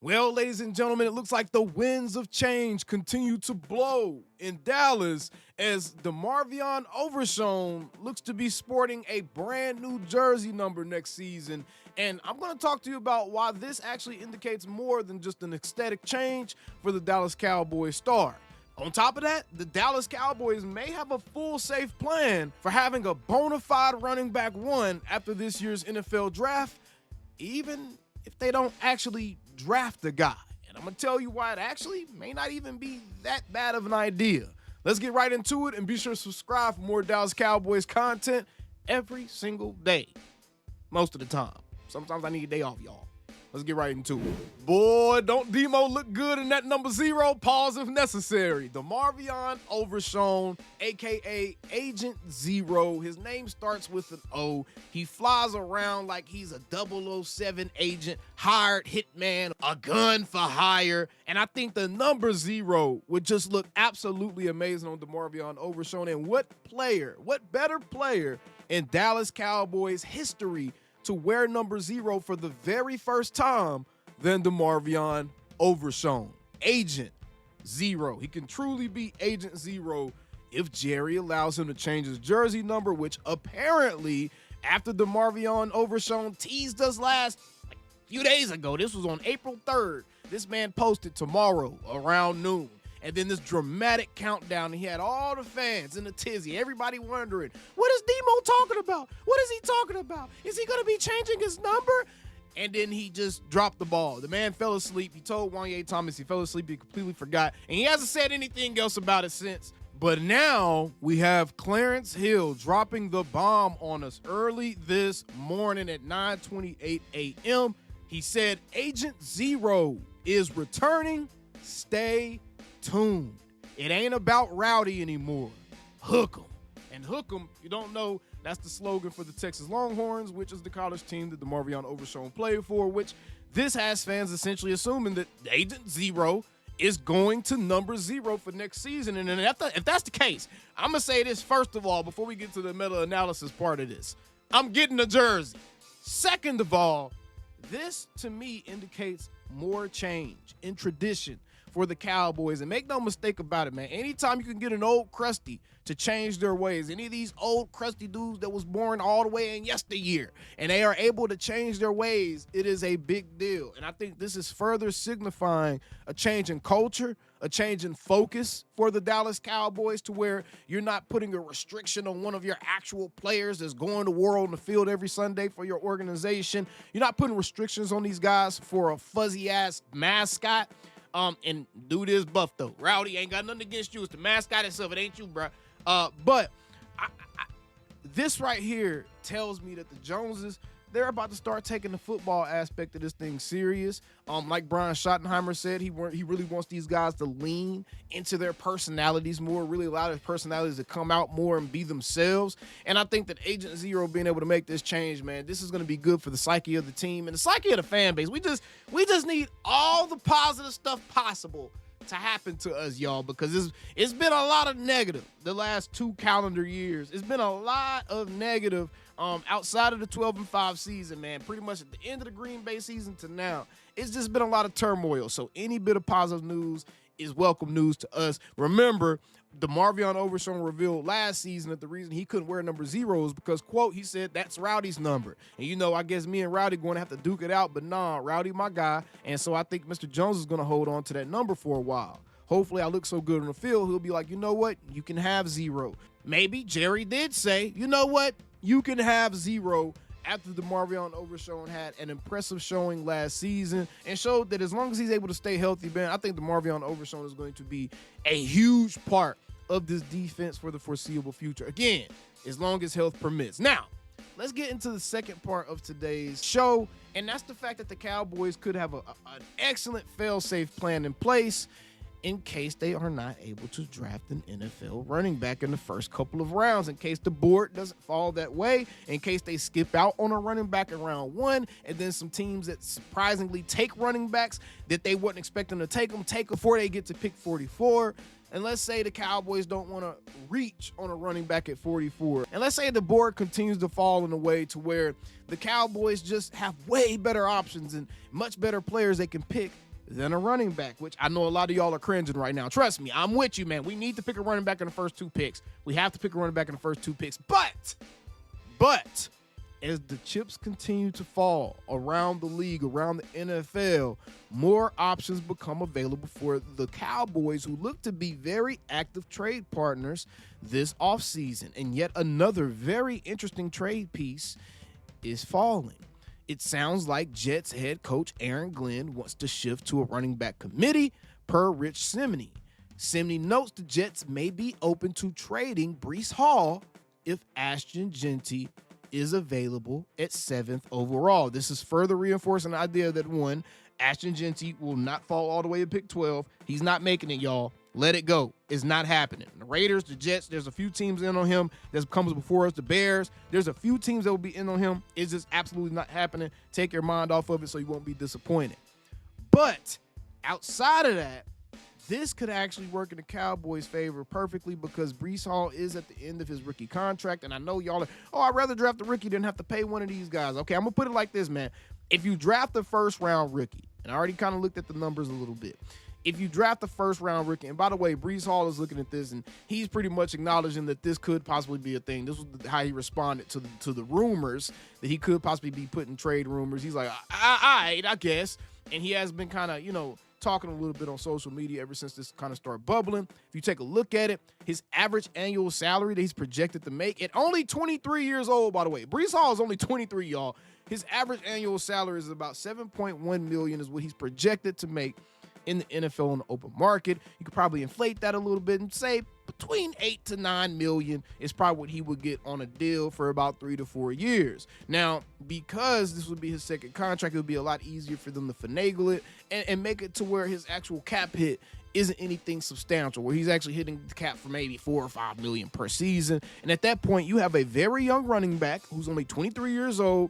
Well, ladies and gentlemen, it looks like the winds of change continue to blow in Dallas as DeMarvion Overshown looks to be sporting a brand new jersey number next season. And I'm going to talk to you about why this actually indicates more than just an aesthetic change for the Dallas Cowboys star. On top of that, the Dallas Cowboys may have a full safe plan for having a bona fide running back one after this year's NFL draft, even if they don't actually draft a guy. And I'm going to tell you why it actually may not even be that bad of an idea. Let's get right into it and be sure to subscribe for more Dallas Cowboys content every single day. Most of the time. Sometimes I need a day off, y'all. Let's get right into it. Boy, don't Demo look good in that number 0? Pause if necessary. DeMarvion Overshown, a.k.a. Agent Zero. His name starts with an O. He flies around like he's a 007 agent, hired hitman, a gun for hire. And I think the number 0 would just look absolutely amazing on DeMarvion Overshown. And what better player in Dallas Cowboys history to wear number 0 for the very first time than DeMarvion Overshown. Agent Zero. He can truly be Agent Zero if Jerry allows him to change his jersey number, which apparently, after DeMarvion Overshown teased us last few days ago, this was on April 3rd, this man posted tomorrow around noon. And then this dramatic countdown, and he had all the fans in a tizzy, everybody wondering, what is Demo talking about? What is he talking about? Is he going to be changing his number? And then he just dropped the ball. The man fell asleep. He told Wanye Thomas he fell asleep. He completely forgot. And he hasn't said anything else about it since. But now we have Clarence Hill dropping the bomb on us early this morning at 9:28 a.m. He said, Agent Zero is returning. Stay tuned. It ain't about Rowdy anymore. Hook 'em. And hook 'em, you don't know, that's the slogan for the Texas Longhorns, which is the college team that DeMarvion Overshown played for, which this has fans essentially assuming that Agent Zero is going to number 0 for next season. And then if that's the case, I'm going to say this first of all, before we get to the meta-analysis part of this. I'm getting a jersey. Second of all, this to me indicates more change in tradition for the Cowboys. And make no mistake about it, man. Anytime you can get an old crusty to change their ways, any of these old crusty dudes that was born all the way in yesteryear, and they are able to change their ways, it is a big deal. And I think this is further signifying a change in culture, a change in focus for the Dallas Cowboys, to where you're not putting a restriction on one of your actual players that's going to war on the field every Sunday for your organization. You're not putting restrictions on these guys for a fuzzy-ass mascot. And dude is buff though. Rowdy ain't got nothing against you. It's the mascot itself. It ain't you, bro. But this right here tells me that the Joneses, they're about to start taking the football aspect of this thing serious. Like Brian Schottenheimer said, he really wants these guys to lean into their personalities more, really allow their personalities to come out more and be themselves. And I think that Agent Zero being able to make this change, man, this is going to be good for the psyche of the team and the psyche of the fan base. We just need all the positive stuff possible to happen to us, y'all, because it's been a lot of negative the last 2 calendar years. It's been a lot of negative outside of the 12-5 season, man. Pretty much at the end of the Green Bay season to now, it's just been a lot of turmoil. So any bit of positive news is welcome news to us. Remember, DeMarvion Overshown revealed last season that the reason he couldn't wear number 0 is because, quote, he said, that's Rowdy's number. And, you know, I guess me and Rowdy going to have to duke it out, but nah, Rowdy my guy. And so I think Mr. Jones is going to hold on to that number for a while. Hopefully I look so good on the field, he'll be like, you know what? You can have 0. Maybe Jerry did say, you know what? You can have 0 after DeMarvion Overshown had an impressive showing last season and showed that as long as he's able to stay healthy, man, I think DeMarvion Overshown is going to be a huge part of this defense for the foreseeable future. Again, as long as health permits. Now, let's get into the second part of today's show, and that's the fact that the Cowboys could have an excellent fail-safe plan in place in case they are not able to draft an NFL running back in the first couple of rounds, in case the board doesn't fall that way, in case they skip out on a running back in round 1, and then some teams that surprisingly take running backs that they wouldn't expect them to take before they get to pick 44. And let's say the Cowboys don't want to reach on a running back at 44. And let's say the board continues to fall in a way to where the Cowboys just have way better options and much better players they can pick than a running back, which I know a lot of y'all are cringing right now. Trust me, I'm with you, man. We need to pick a running back in the first 2 picks. We have to pick a running back in the first 2 picks. But as the chips continue to fall around the league, around the NFL, more options become available for the Cowboys, who look to be very active trade partners this offseason. And yet another very interesting trade piece is falling. It sounds like Jets head coach Aaron Glenn wants to shift to a running back committee, per Rich Cimini. Cimini notes the Jets may be open to trading Breece Hall if Ashton Jeanty is available at 7th overall. This is further reinforcing the idea that, one, Ashton Jeanty will not fall all the way to pick 12. He's not making it, y'all. Let it go. It's not happening. The Raiders, the Jets, there's a few teams in on him that comes before us. The Bears, there's a few teams that will be in on him. It's just absolutely not happening. Take your mind off of it so you won't be disappointed. But outside of that, this could actually work in the Cowboys' favor perfectly, because Breece Hall is at the end of his rookie contract. And I know y'all are, I'd rather draft a rookie than have to pay one of these guys. Okay, I'm going to put it like this, man. If you draft a first-round rookie, and I already kind of looked at the numbers a little bit, if you draft a first-round rookie, and by the way, Breece Hall is looking at this, and he's pretty much acknowledging that this could possibly be a thing. This was how he responded to the rumors that he could possibly be put in trade rumors. He's like, I guess. And he has been kind of, talking a little bit on social media ever since this kind of started bubbling. If you take a look at it, his average annual salary that he's projected to make at only 23 years old, by the way. Breece Hall is only 23, y'all. His average annual salary is about $7.1 million is what he's projected to make in the NFL on the open market. You could probably inflate that a little bit and say between $8 to $9 million is probably what he would get on a deal for about 3 to 4 years. Now, because this would be his second contract, it would be a lot easier for them to finagle it and make it to where his actual cap hit isn't anything substantial, where he's actually hitting the cap for maybe $4 or $5 million per season. And at that point, you have a very young running back who's only 23 years old.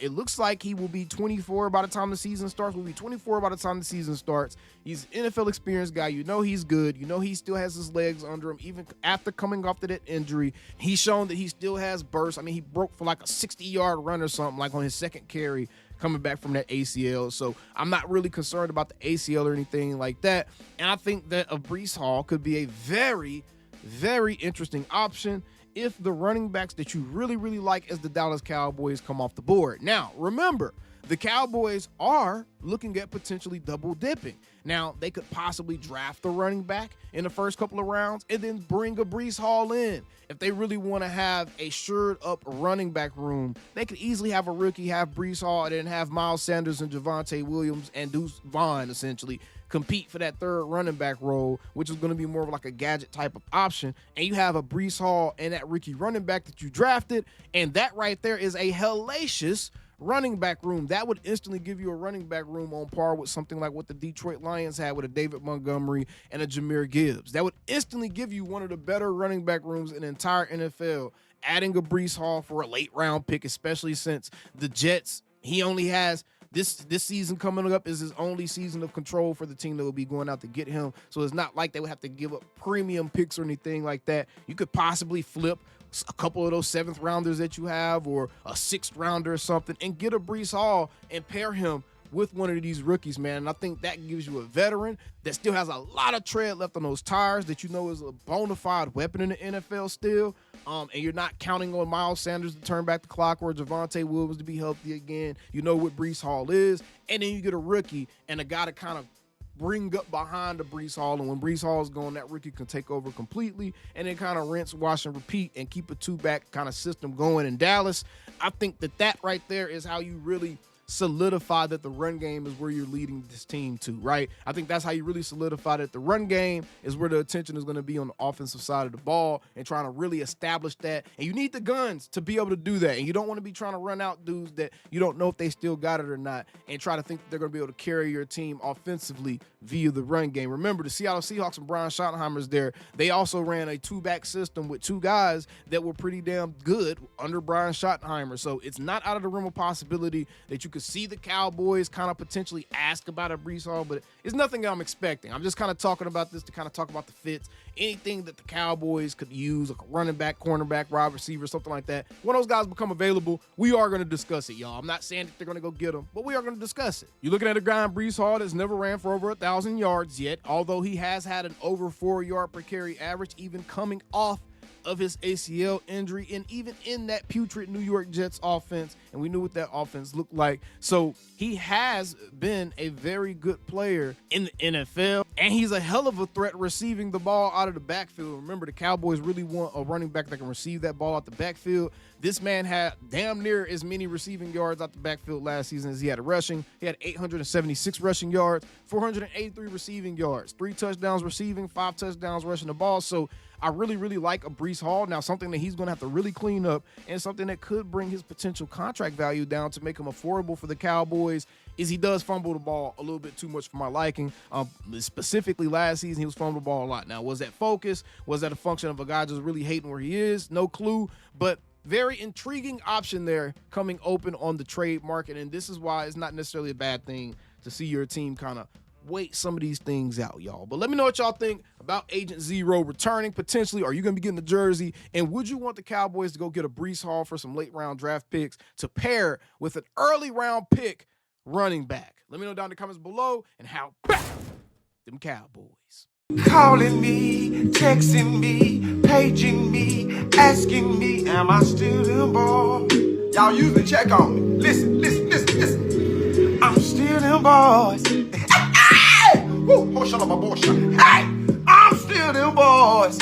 It looks like he will be 24 by the time the season starts. Will be 24 by the time the season starts. He's an NFL experienced guy. He's good. He still has his legs under him, even after coming off to that injury. He's shown that he still has burst. He broke for like a 60-yard run or something, like on his second carry coming back from that ACL. So I'm not really concerned about the ACL or anything like that. And I think that a Breece Hall could be a very, very interesting option if the running backs that you really, really like as the Dallas Cowboys come off the board. Now, remember, the Cowboys are looking at potentially double dipping. Now, they could possibly draft the running back in the first couple of rounds and then bring a Breece Hall in. If they really want to have a shored up running back room, they could easily have a rookie, have Breece Hall, and then have Miles Sanders and Javonte Williams and Deuce Vaughn essentially compete for that third running back role, which is going to be more of like a gadget type of option. And you have a Breece Hall and that rookie running back that you drafted, and that right there is a hellacious running back room. That would instantly give you a running back room on par with something like what the Detroit Lions had with a David Montgomery and a Jahmyr Gibbs. That would instantly give you one of the better running back rooms in the entire NFL. Adding a Breece Hall for a late round pick, especially since the Jets, he only has this season coming up is his only season of control for the team that will be going out to get him. So it's not like they would have to give up premium picks or anything like that. You could possibly flip a couple of those 7th rounders that you have, or a 6th rounder or something, and get a Breece Hall and pair him with one of these rookies, man. And I think that gives you a veteran that still has a lot of tread left on those tires, that is a bona fide weapon in the NFL still. And you're not counting on Miles Sanders to turn back the clock or Javonte Williams to be healthy again. You know what Breece Hall is. And then you get a rookie and a guy to kind of bring up behind the Breece Hall, and when Breece Hall is gone, that rookie can take over completely and then kind of rinse, wash, and repeat and keep a 2-back kind of system going in Dallas. I think that right there is how you really solidify that the run game is where you're leading this team to, right? I think that's how you really solidify that the run game is where the attention is going to be on the offensive side of the ball, and trying to really establish that. And you need the guns to be able to do that. And you don't want to be trying to run out dudes that you don't know if they still got it or not, and try to think that they're going to be able to carry your team offensively via the run game. Remember, the Seattle Seahawks and Brian Schottenheimer's there, they also ran a 2-back system with 2 guys that were pretty damn good under Brian Schottenheimer. So it's not out of the realm of possibility that you could see the Cowboys kind of potentially ask about a Breece Hall, but it's nothing I'm expecting. I'm just kind of talking about this to kind of talk about the fits. Anything that the Cowboys could use, like a running back, cornerback, wide receiver, something like that. When those guys become available, we are going to discuss it, y'all. I'm not saying that they're going to go get them, but we are going to discuss it. You're looking at a guy in Breece Hall that's never ran for over 1,000 yards yet, although he has had an over 4-yard per carry average, even coming off of his ACL injury and even in that putrid New York Jets offense, and we knew what that offense looked like. So he has been a very good player in the NFL, and he's a hell of a threat receiving the ball out of the backfield. Remember, the Cowboys really want a running back that can receive that ball out the backfield. This man had damn near as many receiving yards out the backfield last season as he had rushing. He had 876 rushing yards, 483 receiving yards, 3 touchdowns receiving, 5 touchdowns rushing the ball. So I really, really like a Breece Hall. Now, something that he's going to have to really clean up and something that could bring his potential contract value down to make him affordable for the Cowboys is he does fumble the ball a little bit too much for my liking. Specifically last season, he was fumbling the ball a lot. Now, was that focus? Was that a function of a guy just really hating where he is? No clue. But very intriguing option there coming open on the trade market. And this is why it's not necessarily a bad thing to see your team kind of wait some of these things out, y'all. But let me know what y'all think about Agent Zero returning potentially. Are you going to be getting the jersey? And would you want the Cowboys to go get a Breece Hall for some late round draft picks to pair with an early round pick running back? Let me know down in the comments below and how about them Cowboys. Calling me, texting me, paging me, asking me, am I still them boys? Y'all usually check on me. Listen. I'm still them boys. Hey! Woo! Oh, shut up, my boy. Hey! I'm still them boys.